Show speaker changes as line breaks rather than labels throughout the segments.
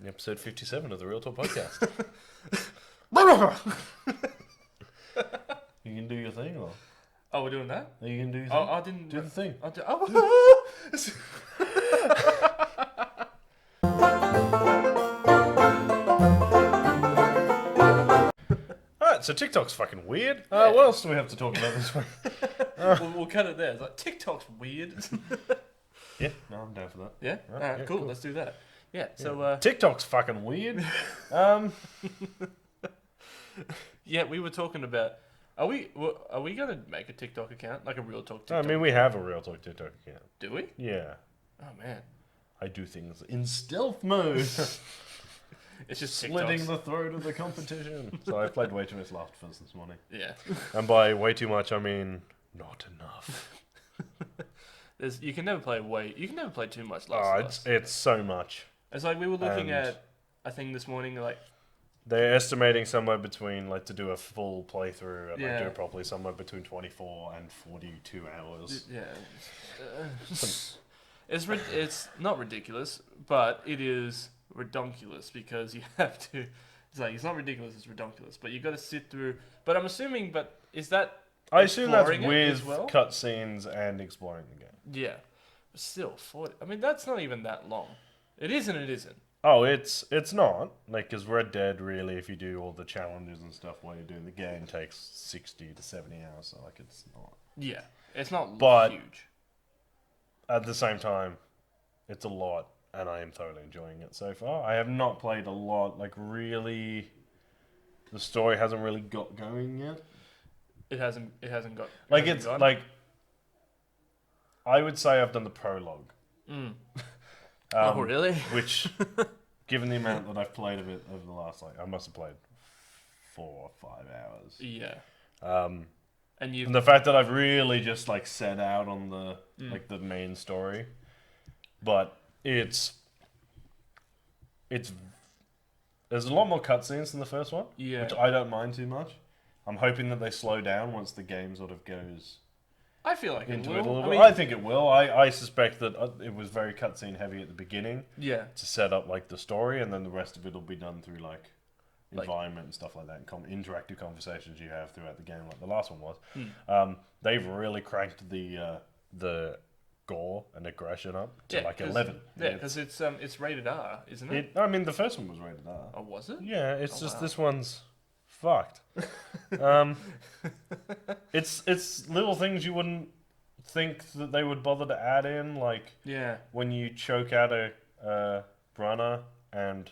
Episode 57 of the Real Talk Podcast. You can do your thing, or
Oh, we're doing that?
you can do your thing.
Oh, I didn't
do the thing. Alright, so TikTok's fucking weird. What else do we have to talk about this week?
We'll cut it there. It's like, TikTok's weird.
Yeah, no, I'm down for that.
Yeah?
Right,
Alright,
yeah,
cool.
cool.
Let's do that. Yeah, so...
TikTok's fucking weird.
Yeah, we were talking about... Are we going to make a TikTok account? Like a Real Talk TikTok
I mean, we have a Real Talk TikTok account.
Do we?
Yeah.
Oh, man.
I do things in stealth mode.
It's just
Slitting
TikToks.
the throat of the competition. So I played way too much Last of Us this morning.
Yeah.
And by way too much, I mean not enough.
You can never play too much Last of Us.
It's so much.
It's like we were looking
And-
at a thing this morning, like...
They're estimating somewhere between, like, to do a full playthrough and like, do
Yeah.
it properly, somewhere between 24 and 42 hours.
Yeah. It's not ridiculous, but it is redonkulous because you have to... It's like, it's not ridiculous, it's redonkulous, but you've got to sit through... But I'm assuming, is that...
I assume that's
exploring it
with
as well?
cutscenes and exploring the game.
Yeah. But still, 40... I mean, that's not even that long. It is and it isn't.
Oh, it's not. Like, because Red Dead, really, if you do all the challenges and stuff while you're doing the game, takes 60 to 70 hours, so, like, it's not.
Yeah. It's not
But-
huge.
At the same time, it's a lot, and I am thoroughly enjoying it so far. I have not played a lot, like, really... The story hasn't really got going yet.
It hasn't got...
Like,
hasn't
it's,
gone.
like... I would say I've done the prologue.
Mm. Oh, really?
Which, given the amount that I've played of it over the last, like, I must have played 4 or 5 hours.
Yeah.
And
And
the fact that I've really just, like, set out on the, like, the main story. But there's a lot more cutscenes than the first one.
Yeah.
Which I don't mind too much. I'm hoping that they slow down once the game sort of goes
I feel like
into
it
it a
will.
little
I
bit.
mean,
I think it will. I suspect that it was very cutscene heavy at the beginning
yeah.
to set up like the story, and then the rest of it will be done through like
Like-
environment and stuff like that, and interactive conversations you have throughout the game, like the last one was.
Hmm.
They've really cranked the gore and aggression up to
Yeah,
like
'cause-
11.
Yeah, because it's rated R, isn't it?
I mean, the first one was rated R.
Oh, was it?
Yeah, it's
Oh,
just
wow.
this one's fucked. It's little things you wouldn't think that they would bother to add in, like
Yeah.
when you choke out a runner and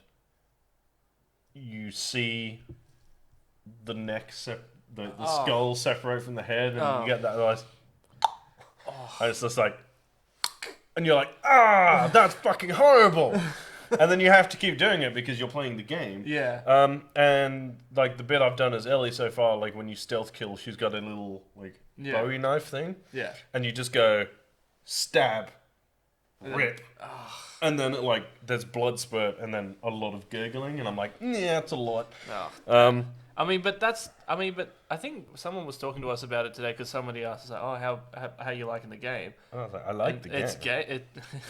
you see the neck, the
Oh.
skull separate from the head, and
Oh.
you get that nice. And it's just like, and you're like, that's fucking horrible. And then you have to keep doing it because you're playing the game.
Yeah.
And like the bit I've done as Ellie so far, like when you stealth kill, she's got a little like
Yeah.
Bowie knife thing,
Yeah.
and you just go stab,
And then-
rip, and then like there's blood spurt, and then a lot of gurgling, and I'm like, yeah, it's a lot.
Oh. I mean, but I think someone was talking to us about it today because somebody asked us, like, "Oh, how you liking the game?"
I was like, I like the game.
It's gay.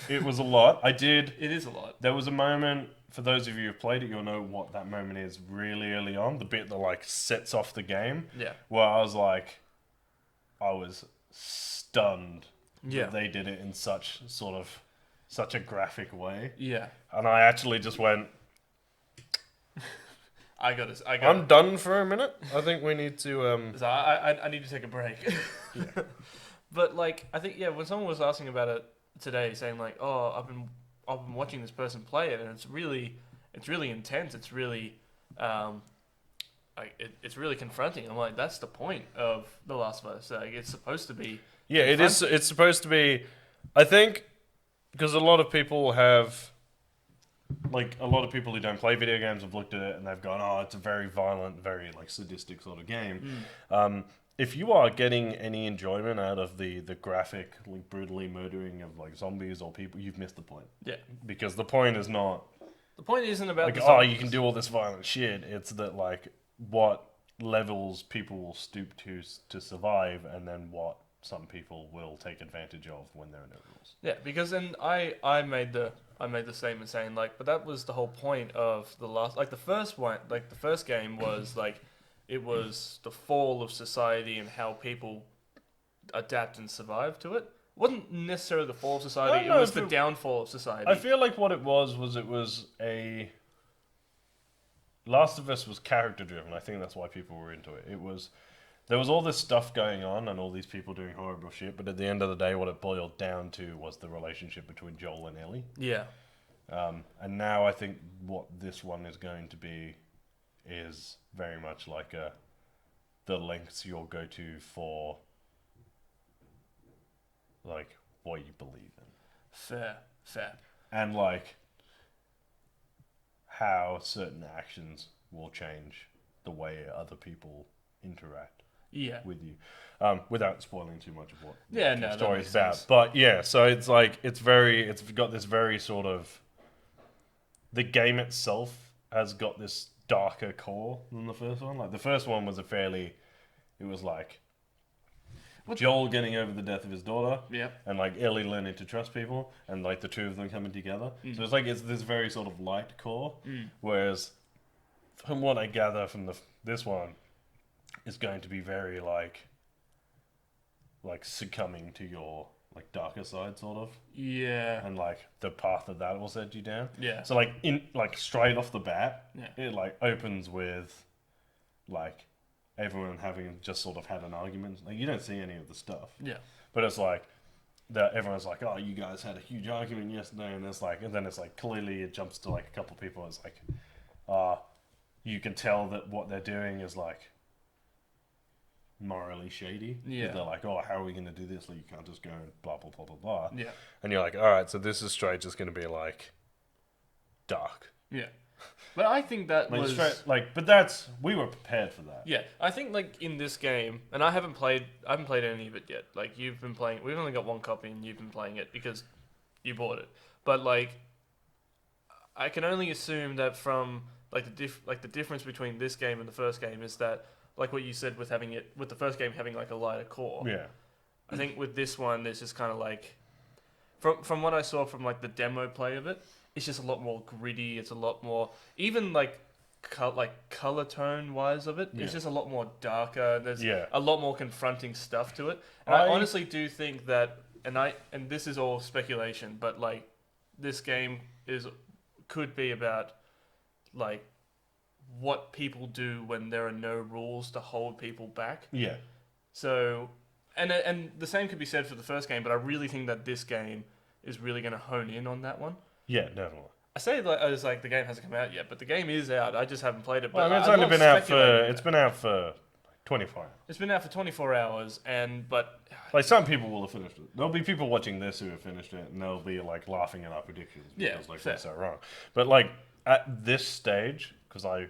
It was a lot. I did.
It is a lot.
There was a moment, for those of you who've played it, you'll know what that moment is really early on. The bit that like sets off the game.
Yeah.
Where I was like, I was stunned
Yeah.
that they did it in such a graphic way.
Yeah.
And I actually just went,
I'm
done for a minute. I think we need to...
So I need to take a break. But like I think when someone was asking about it today, saying like, "Oh, I've been watching this person play it, and it's really intense. It's really it's really confronting." I'm like, that's the point of The Last of Us. Like, it's supposed to be.
Yeah, it is. It's supposed to be... I think, because a lot of people have... Like, a lot of people who don't play video games have looked at it and they've gone, oh, it's a very violent, very, like, sadistic sort of game. If you are getting any enjoyment out of the graphic, like, brutally murdering of, like, zombies or people, you've missed the point.
Yeah.
Because the point is not...
The point isn't about
Like,
the
oh, you
zombies.
can do all this violent shit. It's that, like, what levels people will stoop to survive, and then what some people will take advantage of when there are no rules.
Yeah, because then I made the statement saying like, but that was the whole point of the last, like the first one, like the first game was like, it was the fall of society and how people adapt and survive to it. It wasn't necessarily the fall of society;
No,
it was
no,
the downfall of society.
I feel like what it was a Last of Us was character driven. I think that's why people were into it. There was all this stuff going on and all these people doing horrible shit, but at the end of the day, what it boiled down to was the relationship between Joel and Ellie.
Yeah,
And now I think what this one is going to be is very much like the lengths you'll go to for like what you believe in,
fair.
and like how certain actions will change the way other people interact
Yeah,
with you, without spoiling too much of what
Yeah,
the
no, that
story
makes
is about.
sense.
But yeah, so it's like it's got this very sort of, the game itself has got this darker core than the first one. Like the first one was it was like Joel getting over the death of his daughter,
yeah,
and like Ellie learning to trust people, and like the two of them coming together. So it's this very sort of light core, whereas from what I gather from this one, it's going to be very like succumbing to your like darker side sort of,
yeah,
and like the path that will set you down.
yeah,
So like straight off the bat,
yeah,
it like opens with like everyone having just sort of had an argument. Like you don't see any of the stuff,
yeah,
but it's like that everyone's like, oh, you guys had a huge argument yesterday, and then it's like clearly it jumps to like a couple of people. It's like, you can tell that what they're doing is like morally shady. 'Cause
Yeah.
they're like, oh, how are we going to do this? Like you can't just go and blah blah blah blah blah.
yeah,
And you're like, all right, so this is straight just going to be like dark.
yeah. But I think that
Like
was
straight, like, but we were prepared for that.
yeah. I think like in this game, and I haven't played any of it yet. Like you've been playing, we've only got one copy, and you've been playing it because you bought it. But like, I can only assume that from like the difference between this game and the first game is that like what you said with with the first game having like a lighter core.
Yeah.
I think with this one, there's just kind of like, from what I saw from like the demo play of it, it's just a lot more gritty. It's a lot more, even like color tone wise of it.
Yeah.
It's just a lot more darker. There's
Yeah.
a lot more confronting stuff to it. And I honestly do think that, and this is all speculation, but like this game could be about like what people do when there are no rules to hold people back.
Yeah.
So, and the same could be said for the first game, but I really think that this game is really going to hone in on that one.
Yeah, definitely.
I say like as like the game hasn't come out yet, but the game is out. I just haven't played it.
Well,
But
I mean, it's
I
only
love
been out
speculating
it's been out for 24 hours.
It's been out for 24 hours, but
Like some people will have finished it. There'll be people watching this who have finished it, and they'll be like laughing at our predictions
Yeah,
because like
fair.
we're so wrong. But like at this stage, because I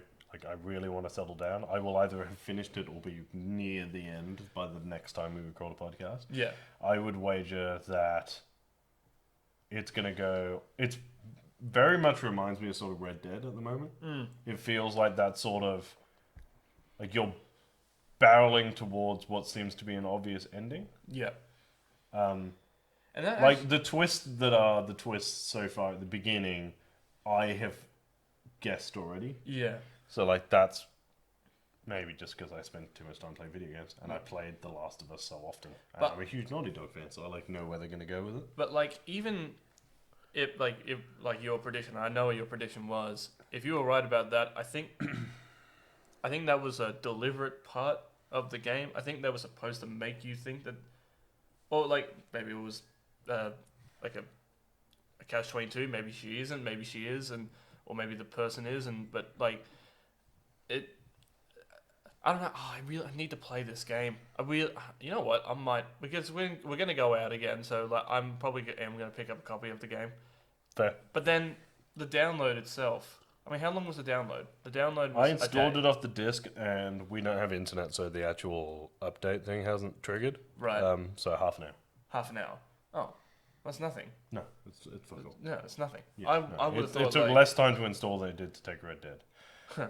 really want to settle down, I will either have finished it or be near the end by the next time we record a podcast.
yeah,
I would wager that it's gonna go. It's very much reminds me of sort of Red Dead at the moment. It feels like that sort of like you're barreling towards what seems to be an obvious ending.
yeah,
Um,
and that
like the twists that are the twists so far at the beginning, I have guessed already.
yeah,
So like that's maybe just because I spent too much time playing video games and I played The Last of Us so often. And
But-
I'm a huge Naughty Dog fan, so I like know where they're gonna go with it.
but like even if your prediction, I know what your prediction was. If you were right about that, I think that was a deliberate part of the game. I think they were supposed to make you think that, or like maybe it was like a catch-22. Maybe she isn't. Maybe she is, or maybe the person is. But like it, I don't know. Oh, I need to play this game. You know what? I might, because we're gonna go out again. So like I'm probably am gonna pick up a copy of the game.
Fair.
But then the download itself. I mean, how long was the download? The download was
I installed it off the disc, and we don't have internet, so the actual update thing hasn't triggered.
Right.
So half an hour.
Half an hour. Oh, that's nothing.
No, it's fuck all.
No, it's nothing.
Yeah,
I
no.
would have thought
it took
like,
less time to install than it did to take Red Dead.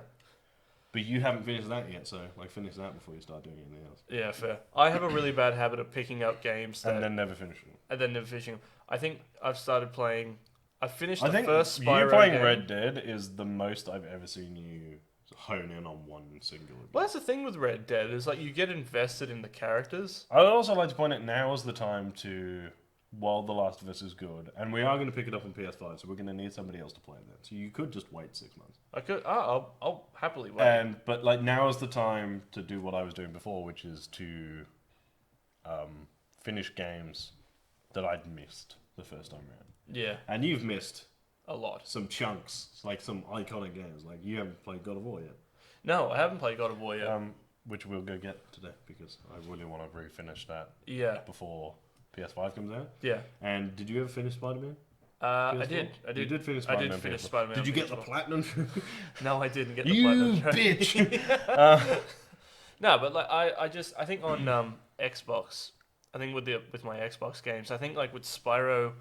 But you haven't finished that yet, so like finish that before you start doing anything else.
Yeah, fair. I have a really bad habit of picking up games
And then never finishing them.
and then never finishing them. I think I've started playing. I finished
I
the
think
first
you
Spyro
playing
game.
Red Dead is the most I've ever seen you hone in on one singular game.
Well, that's the thing with Red Dead is like you get invested in the characters.
I would also like to point out now is the time to, while The Last of Us is good, and we are going to pick it up on PS5, so we're going to need somebody else to play it then. So you could just wait 6 months.
I could. I'll happily wait.
But like now is the time to do what I was doing before, which is to finish games that I'd missed the first time around.
Yeah,
And you've missed
a lot.
some chunks, like some iconic games. Like you haven't played God of War yet.
No, I haven't played God of War yet.
Which we'll go get today because I really want to refinish that
Yeah,
before PS5 comes out.
yeah.
And did you ever finish Spider-Man?
I did.
You did finish
I
Spider-Man.
did finish
PS4.
Spider-Man.
Did you get the
PS4.
platinum?
No, I didn't get the
You
platinum trophy.
bitch!
No, but like I think on Xbox, I think with my Xbox games, I think like with Spyro,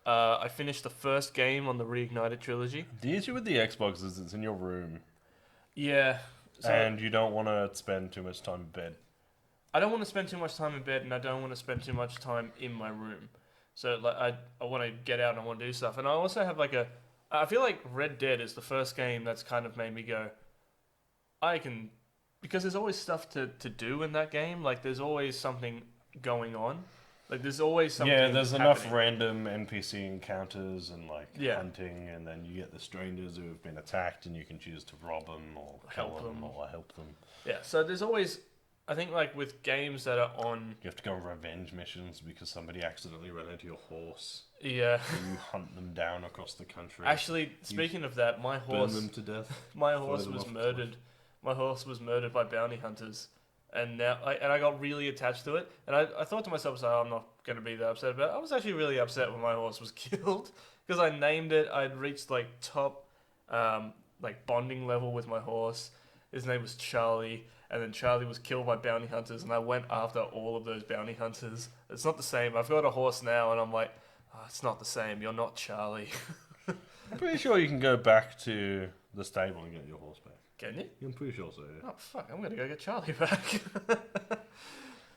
I finished the first game on the Reignited trilogy.
The issue with the Xbox is it's in your room,
Yeah. So
and you don't want to spend too much time in bed.
I don't want to spend too much time in bed, and I don't want to spend too much time in my room. So like I want to get out and I want to do stuff, and I also have like I feel like Red Dead is the first game that's kind of made me go, I can, because there's always stuff to do in that game. Like there's always something going on. Like there's always something.
Yeah, there's enough
happening.
random NPC encounters and like
Yeah.
hunting, and then you get the strangers who have been attacked, and you can choose to rob them or kill
Help
them
them.
or help them.
Yeah. So there's always, I think like with games that are on.
You have to go on revenge missions because somebody accidentally ran into your horse.
Yeah.
And you hunt them down across the country.
Actually, speaking of that, my
burn
horse.
them to death.
My
Throw
horse
them
was
off a
murdered. My horse was murdered by bounty hunters, and now I got really attached to it. And I thought to myself, so I'm not going to be that upset about it. I was actually really upset when my horse was killed because I named it. I'd reached like top like bonding level with my horse. His name was Charlie, and then Charlie was killed by bounty hunters, and I went after all of those bounty hunters. It's not the same. I've got a horse now, and I'm like, oh, it's not the same. You're not Charlie.
I'm pretty sure you can go back to the stable and get your horse back.
Can you?
I'm pretty sure so. Yeah.
Oh fuck! I'm gonna go get Charlie back.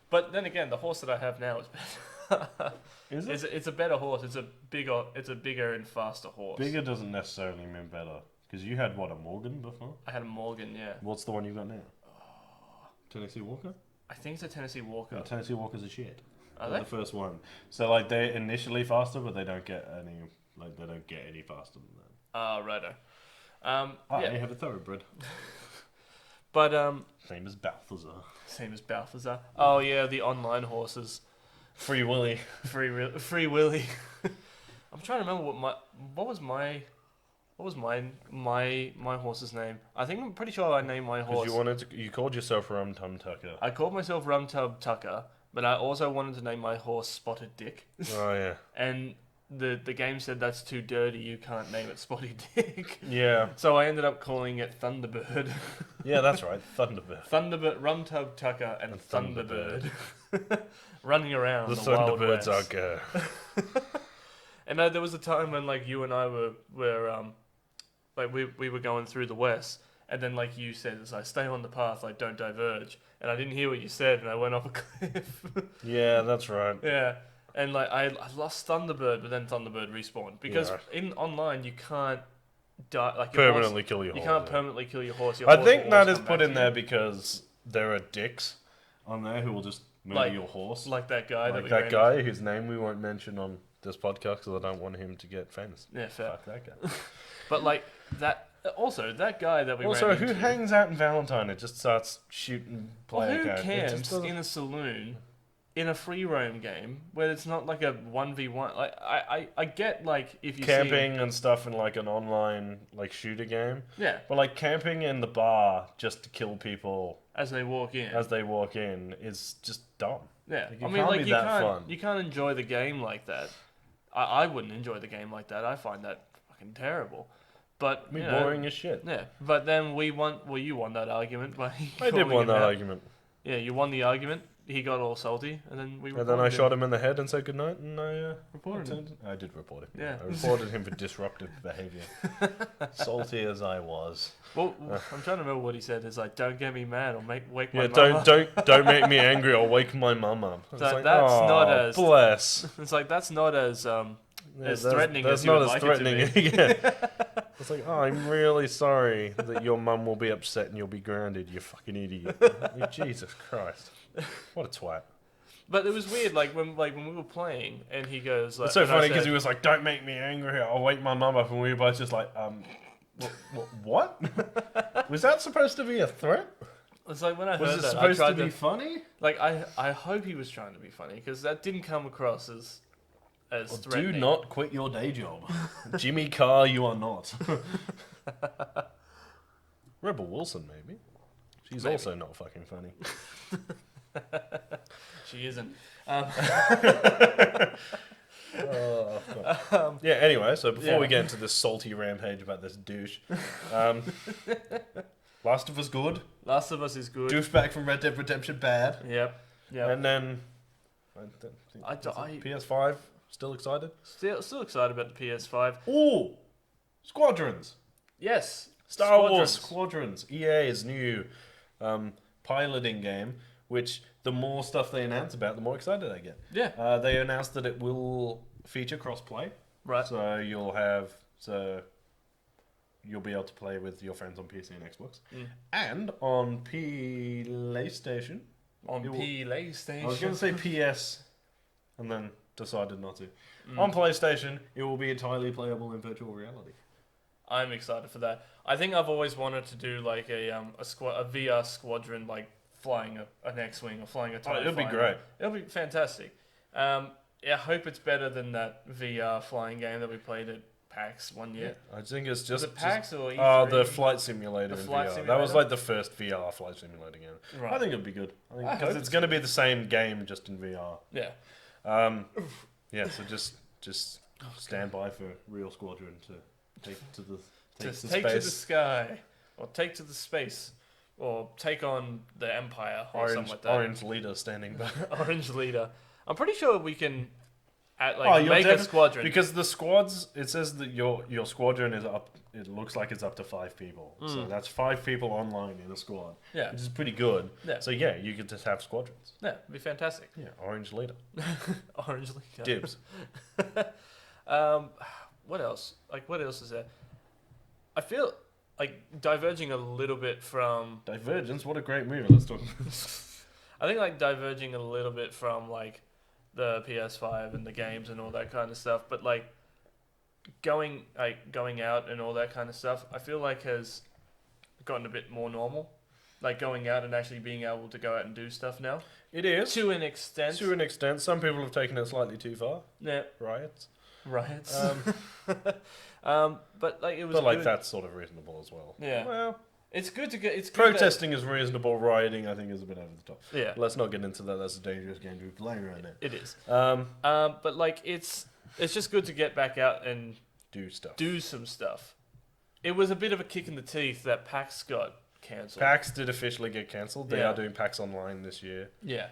But then again, the horse that I have now is better.
Is it?
It's a better horse. It's a bigger and faster horse.
Bigger doesn't necessarily mean better. Because you had, what, a Morgan before?
I had a Morgan, yeah.
What's the one you got now? Tennessee Walker?
I think it's a Tennessee Walker.
No, Tennessee Walkers are shit.
Are
They're
they?
the first one. So, like, they're initially faster, but they don't get any faster than that.
Ah, righto.
I
Yeah,
have a thoroughbred.
but
Same as Balthazar.
same as Balthazar. Oh yeah, the online horses.
Free Willy.
Free Willy. I'm trying to remember what was my horse's name. I think I'm pretty sure I named my horse.
Because you called yourself Rum Tum Tucker.
I called myself Rum Tub Tucker, but I also wanted to name my horse Spotted Dick.
Oh, yeah.
And the game said that's too dirty, you can't name it Spotty Dick.
Yeah.
So I ended up calling it Thunderbird.
Yeah, that's right. Thunderbird.
Thunderbird, Rum Tub Tucker, and Thunderbird.
Thunderbird.
Running around
The
the Wild
Thunderbirds
West.
are go.
And there was a time when like you and I were like we were going through the West, and then like you said, it's like stay on the path, like don't diverge. And I didn't hear what you said, and I went off a cliff.
Yeah, that's right.
Yeah, and like I lost Thunderbird, but then Thunderbird respawned because
Yeah.
in online you can't die like
Permanently kill your
You
horse.
can't
yeah.
permanently kill your horse. Your
I
horse
think
will
that
always
is
come
put
back
in
to
there
you.
because there are dicks on there who will just murder
Like-
your horse.
like that guy.
Like
we
that
ran
guy whose name we won't mention on this podcast because I don't want him to get famous.
into. Yeah, fair.
Fuck that guy.
But like that. Also, that guy that we
Also,
ran
who
into,
hangs out in Valentine and just starts shooting
Well,
player
who
cards? It just
camps
doesn't-
in a saloon in a free roam game where it's not like a 1v1? Like I get like if you
camping and stuff in like an online like shooter game,
yeah,
but like camping in the bar just to kill people
as they walk in.
as they walk in is just dumb.
Yeah,
Like, it
I mean,
can't
like
be
you
that
can't
fun.
you can't enjoy the game like that. I wouldn't enjoy the game like that. I find that fucking terrible. But
I mean,
you know,
boring as shit.
Yeah, but then we won. Well, you won that argument by.
I did
calling
win
him
that
out.
argument.
Yeah, you won the argument. he got all salty, and then we.
And then I shot him in the head and said goodnight, and I
Reported him.
I did report him.
Yeah.
I reported him for disruptive behaviour. Salty as I was.
Well, I'm trying to remember what he said. It's like, don't get me mad or wake my
Yeah,
mama.
don't make me angry or wake my mum up. It's
That-
like,
that's
"Aw,
not as-
bless.
It's like that's not as
That's
threatening
That's
as you
not
would
as
like it to
threatening.
be.
Yeah. It's like, oh, I'm really sorry that your mum will be upset and you'll be grounded. You fucking idiot. Like, Jesus Christ, what a twat.
But it was weird, like when we were playing, and he goes, like,
It's so
and I
funny because
said-
he was like, "Don't make me angry. I'll wake my mum up," and we were both just like, what? Was that supposed to be a threat?
It's like when I
Was
heard
it
that, I
supposed to
tried
be funny?
like I hope he was trying to be funny because that didn't come across as
Do
threatening.
not quit your day job. Jimmy Carr, you are not. Rebel Wilson, maybe. She's
Maybe.
also not fucking funny.
She isn't.
Oh, God. Yeah, anyway, so before
Yeah.
we get into this salty rampage about this douche, um, Last of Us good,
Last of Us is good.
douchebag from Red Dead Redemption bad,
Yep. Yep.
and then
I
PS5, still excited?
still excited about the PS5.
Ooh, Squadrons!
Yes.
Star Wars
Squadrons.
Squadrons, EA's new piloting game, which the more stuff they announce about, the more excited I get.
Yeah.
They announced that it will feature crossplay,
Right.
so you'll be able to play with your friends on PC and Xbox, and on PlayStation.
On
it will-
PlayStation.
I was going to say PS, and then decided not to. On PlayStation, it will be entirely playable in virtual reality.
I'm excited for that. I think I've always wanted to do like a VR squadron, like flying an X-wing or flying a TIE
It'll be
fighter.
great.
It'll be fantastic. Yeah, I hope it's better than that VR flying game that we played at PAX one year.
I think it's
Was
just
it PAX or E3?
Oh, the flight simulator
The
in
flight
VR. That
simulator?
was like the first VR flight simulator game.
Right.
I think it'll be good.
I
Because
hope
it's
it's
going to be the same game, just in VR.
Yeah.
Yeah, so just stand by for Real Squadron to take to the
Just
to
take to the
space.
sky, or take to the space, or take on the Empire, or something
Orange,
like that.
orange leader standing by.
Orange leader. I'm pretty sure we can,
Oh, you're
make a
definitely-
squadron.
Because the squads, it says that your squadron is up. It looks like it's up to 5 people. So that's 5 people online in a squad,
yeah,
which is pretty good.
Yeah.
So yeah, you could just have squadrons.
yeah, it'd be fantastic.
Yeah, orange leader.
Orange leader.
Dibs.
What else? Like, what else is there? I feel like diverging a little bit from.
Divergence. What a great movie. Let's talk.
I think like diverging a little bit from like the PS5 and the games and all that kind of stuff, but like going out and all that kind of stuff, I feel like has gotten a bit more normal. Like going out and actually being able to go out and do stuff now.
It is.
To an extent.
To an extent, some people have taken it slightly too far.
Yeah.
Riots.
Riots. But like it was.
But like
good.
that's sort of reasonable as well.
Yeah.
Well,
It's good to get. It's good that-
protesting is reasonable. Rioting, I think, is a bit over the top.
Yeah.
Let's not get into that. That's a dangerous game to be playing right now.
It is.
Um,
But like it's just good to get back out and
do stuff.
do some stuff. It was a bit of a kick in the teeth that PAX got cancelled.
PAX did officially get cancelled. They
Yeah.
are doing PAX Online this year.
Yeah.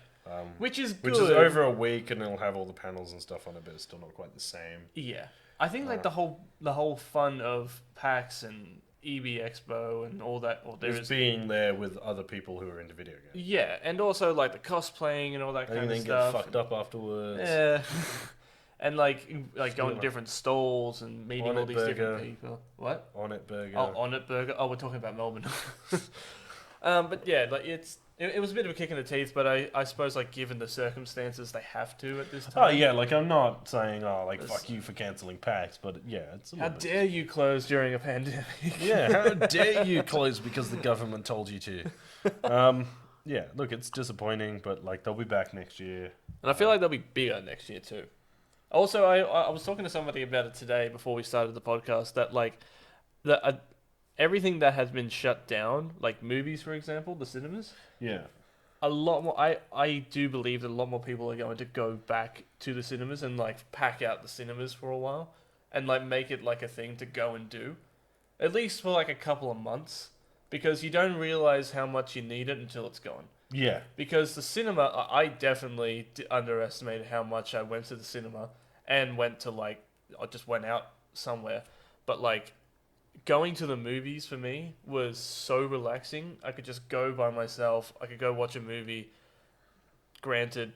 Which is good.
Which is over a week, and it'll have all the panels and stuff on it, but it's still not quite the same.
Yeah. I think like the whole fun of PAX and EB Expo and all that. Or there
It's
is.
being there with other people who are into video games.
Yeah, and also like the cosplaying and all that
And
kind
then
of
get
stuff.
fucked up afterwards.
Yeah. And like going to
like
different stalls and meeting
On
all
It
these
Burger.
different people. What?
On it, burger.
Oh, On It Burger. Oh, we're talking about Melbourne. But yeah, like it was a bit of a kick in the teeth, but I suppose like given the circumstances, they have to at this time.
Oh yeah, like I'm not saying like
It's-
fuck you for cancelling PAX, but yeah, it's a
How
little bit.
dare you close during a pandemic?
Yeah, how dare you close because the government told you to? Yeah, look, it's disappointing, but like they'll be back next year.
And I feel like they'll be bigger next year too. Also, I was talking to somebody about it today before we started the podcast that like the everything that has been shut down, like movies for example, the cinemas,
Yeah,
a lot more. I do believe that a lot more people are going to go back to the cinemas and like pack out the cinemas for a while and like make it like a thing to go and do, at least for like a couple of months, because you don't realize how much you need it until it's gone.
Yeah.
Because the cinema, I definitely underestimated how much I went to the cinema and went to like, I just went out somewhere. But like, going to the movies for me was so relaxing. I could just go by myself. I could go watch a movie. Granted,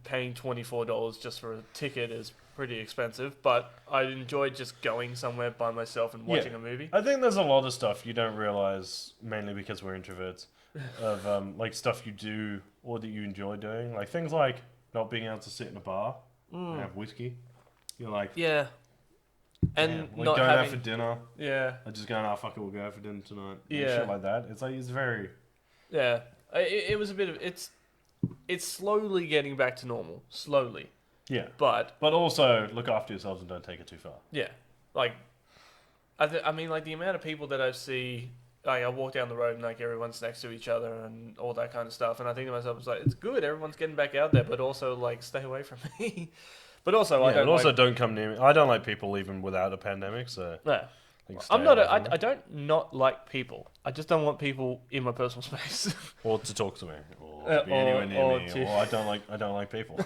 paying $24 just for a ticket is pretty expensive, but I enjoyed just going somewhere by myself and watching a movie.
I think there's a lot of stuff you don't realize, mainly because we're introverts, of like stuff you do or that you enjoy doing. Like things like not being able to sit in a bar and have whiskey. You're like,
Yeah. And
damn, like
not
going
having...
out for dinner.
Yeah.
Like just going, oh fuck it, we'll go out for dinner tonight. And
Yeah.
shit like that. It's like, it's very...
Yeah. It was a bit of... It's slowly getting back to normal. Slowly.
Yeah.
But...
But also, look after yourselves and don't take it too far.
Yeah. Like... I mean, like, the amount of people that I see... Like, I walk down the road and, like, everyone's next to each other and all that kind of stuff. And I think to myself, it's like, it's good. Everyone's getting back out there. But also, like, stay away from me. But also, I don't like...
don't come near me. I don't like people even without a pandemic, so...
Yeah.
I think
I'm
stay
not.
away from
I
them.
don't not like people. I just don't want people in my personal space.
Or to talk to me, or
Uh,
to be
or-
anywhere near
or
me,
to-
or I don't like people.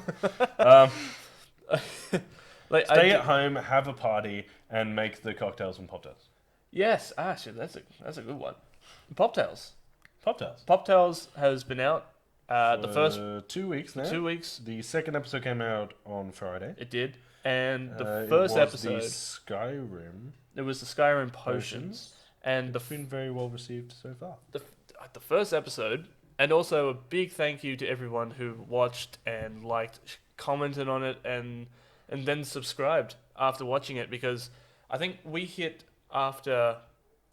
Like,
Stay at home, have a party, and make the cocktails and pop-tarts.
Yes, shit, that's a good one. Pop-Tails.
Pop-tarts.
Pop-Tails has been out. The first
2 weeks now.
2 weeks
The second episode came out on Friday.
it did, and the
It
first
was
episode
the Skyrim
it was the Skyrim potions, and
It's been very well received so far.
the first episode, and also a big thank you to everyone who watched and liked, commented on it, and then subscribed after watching it, because I think we hit after.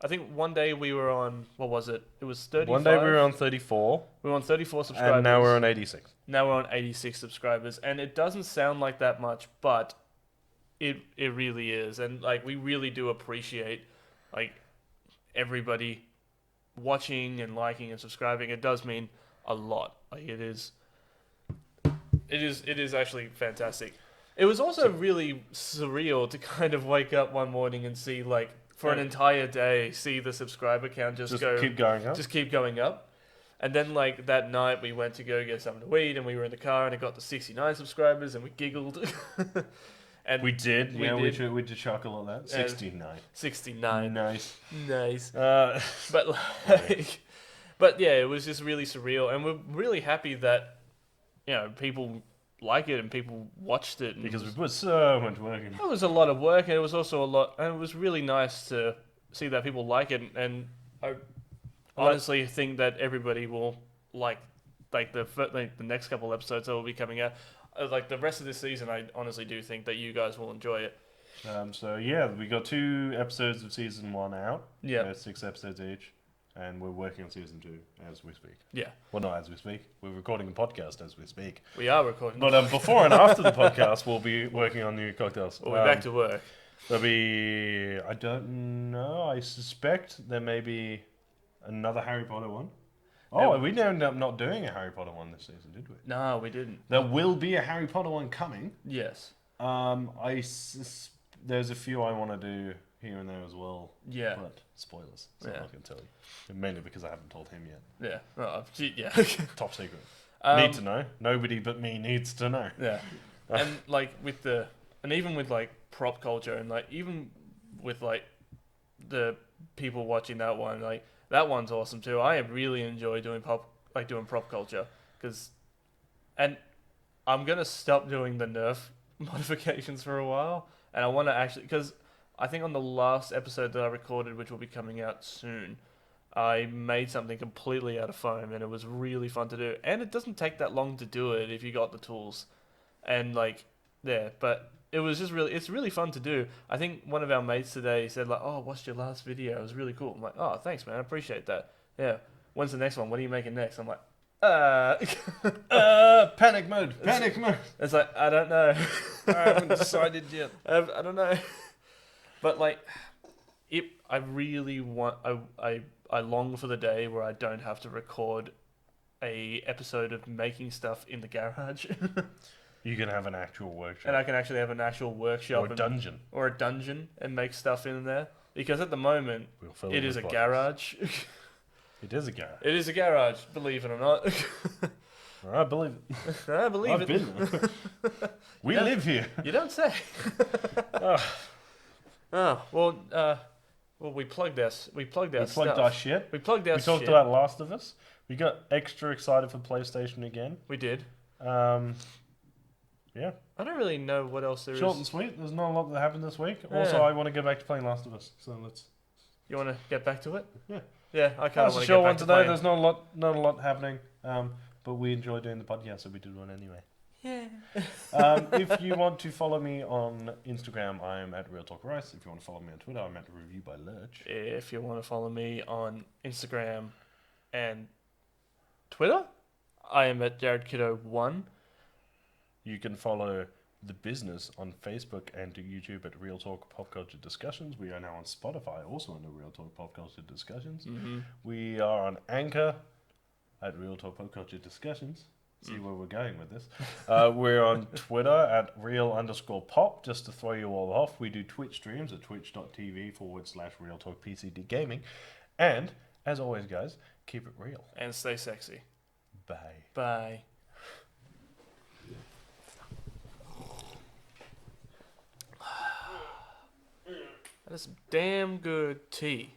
I think one day we were on, what was it? It was 35.
One day we were on 34,
We were on 34 subscribers.
and now we're on 86.
Now we're on 86 subscribers, and it doesn't sound like that much, but it really is. And like, we really do appreciate like everybody watching and liking and subscribing. It does mean a lot. Like, it is actually fantastic. It was also really surreal to kind of wake up one morning and see, like, for an entire day, see the subscriber count just
keep going up.
just keep going up. And then, like, that night we went to go get something to eat, and we were in the car, and it got to 69 subscribers, and we giggled. And
We did.
We
Yeah,
did.
we did chuckle at that. 69.
69.
Nice.
Nice.
Uh,
But like, but yeah, it was just really surreal, and we're really happy that, you know, people like it and people watched it, and
because we put so much work in.
it was a lot of work, and it was also a lot, and it was really nice to see that people like it, and I honestly think that everybody will like the next couple episodes that will be coming out. Like the rest of this season, I honestly do think that you guys will enjoy it.
So yeah, we got 2 episodes of season 1 out.
Yeah.
6 episodes each, and we're working on season 2 as we speak.
Yeah,
Well, not as we speak. We're recording a podcast as we speak.
we are recording.
But before and after the podcast, we'll be working on new cocktails.
we'll be back to work.
There'll be, I don't know. I suspect there may be another Harry Potter one. Oh, we ended up not doing a Harry Potter one this season, did we?
No, we didn't.
There will be a Harry Potter one coming.
Yes.
There's a few I want to do here and there as well.
Yeah.
But spoilers. So
Yeah.
I'm not going to tell you. Mainly because I haven't told him yet.
Yeah. Oh, yeah.
Top secret.
Um,
Need to know. Nobody but me needs to know.
Yeah. And like even with like prop culture, and like even with like the people watching that one, like that one's awesome too. I really enjoy doing prop culture, and I'm gonna stop doing the Nerf modifications for a while, and I want to actually, because I think on the last episode that I recorded, which will be coming out soon, I made something completely out of foam, and it was really fun to do. And it doesn't take that long to do it if you got the tools. And like, yeah, but it was just it's really fun to do. I think one of our mates today said like, "Oh, I watched your last video. It was really cool." I'm like, "Oh, thanks, man. I appreciate that." Yeah. When's the next one? What are you making next? I'm like,
Panic mode. Panic mode.
It's like, I don't know.
I haven't decided yet.
I don't know. But like, I really want. I long for the day where I don't have to record a episode of making stuff in the garage,
You can have an actual workshop.
and I can actually have an actual workshop
or a dungeon.
or a dungeon and make stuff in there. Because at the moment,
We'll fill
it is a
with boxes.
garage.
It is a garage.
It is a garage, believe it or not.
I believe it.
I believe
I've
it.
been there. We
Yeah.
live here.
You don't say.
Oh,
Well, we plugged our
we plugged our
stuff.
shit.
We plugged our
We talked
shit.
about Last of Us. We got extra excited for PlayStation again.
We did.
Yeah.
I don't really know what else there is.
Short and sweet. There's not a lot that happened this week.
Yeah.
Also, I want to go back to playing Last of Us. So let's.
You want to get back to it?
Yeah.
Yeah, I kind of
That's a
want to
short
get
one
back to
today.
playing.
There's not a lot happening. But we enjoy doing the podcast, so we did one anyway.
Yeah.
If you want to follow me on Instagram, I am at Real Talk Rice. If you want to follow me on Twitter, I'm at Review by Lurch.
If you want to follow me on Instagram and Twitter, I am at JaredKiddo1.
You can follow the business on Facebook and YouTube at Real Talk Pop Culture Discussions. We are now on Spotify, also under Real Talk Pop Culture Discussions.
Mm-hmm.
We are on Anchor at Real Talk Pop Culture Discussions. See where we're going with this. We're on Twitter at real_pop, just to throw you all off. We do Twitch streams at twitch.tv/Real Talk PCD Gaming. And, as always, guys, keep it real.
And stay sexy.
Bye.
Bye. That is some damn good tea.